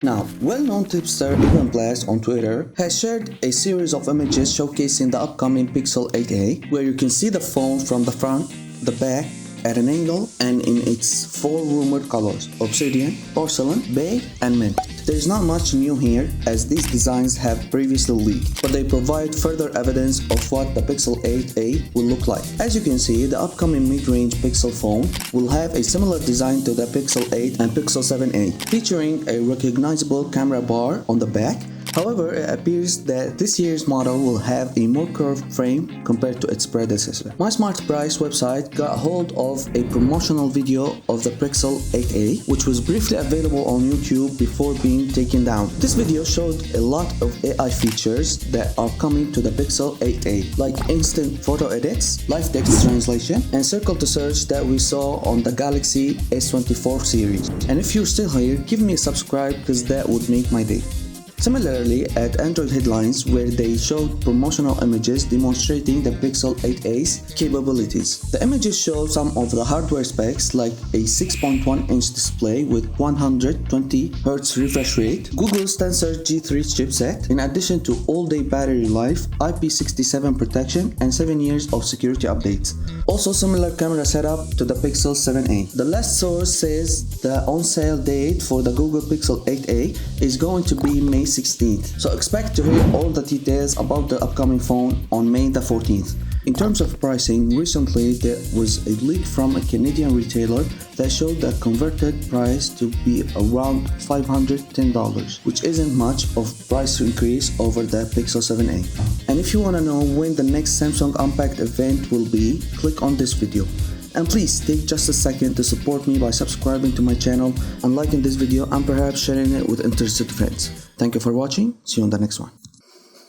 Now, well-known tipster Ivan Blast on Twitter has shared a series of images showcasing the upcoming Pixel 8a, where you can see the phone from the front, the back, at an angle, and in its four rumored colors: obsidian, porcelain, beige, and mint. There is not much new here, as these designs have previously leaked, but they provide further evidence of what the Pixel 8a will look like. As you can see, the upcoming mid-range Pixel phone will have a similar design to the Pixel 8 and Pixel 7a, featuring a recognizable camera bar on the back. However, it appears that this year's model will have a more curved frame compared to its predecessor. My Smart Price website got hold of a promotional video of the Pixel 8a, which was briefly available on YouTube before being taken down. This video showed a lot of AI features that are coming to the Pixel 8a, like instant photo edits, live text translation, and circle to search that we saw on the Galaxy S24 series. And if you're still here, give me a subscribe because that would make my day. Similarly, at Android Headlines, where they showed promotional images demonstrating the Pixel 8a's capabilities. The images show some of the hardware specs, like a 6.1-inch display with 120Hz refresh rate, Google's Tensor G3 chipset, in addition to all-day battery life, IP67 protection, and 7 years of security updates. Also similar camera setup to the Pixel 7a. The last source says the on-sale date for the Google Pixel 8a is going to be May 16th, so expect to hear all the details about the upcoming phone on May the 14th. In terms of pricing, recently there was a leak from a Canadian retailer that showed the converted price to be around $510, which isn't much of price increase over the Pixel 7a. And if you want to know when the next Samsung Unpacked event will be, click on this video. And please take just a second to support me by subscribing to my channel and liking this video and perhaps sharing it with interested friends. Thank you for watching. See you on the next one.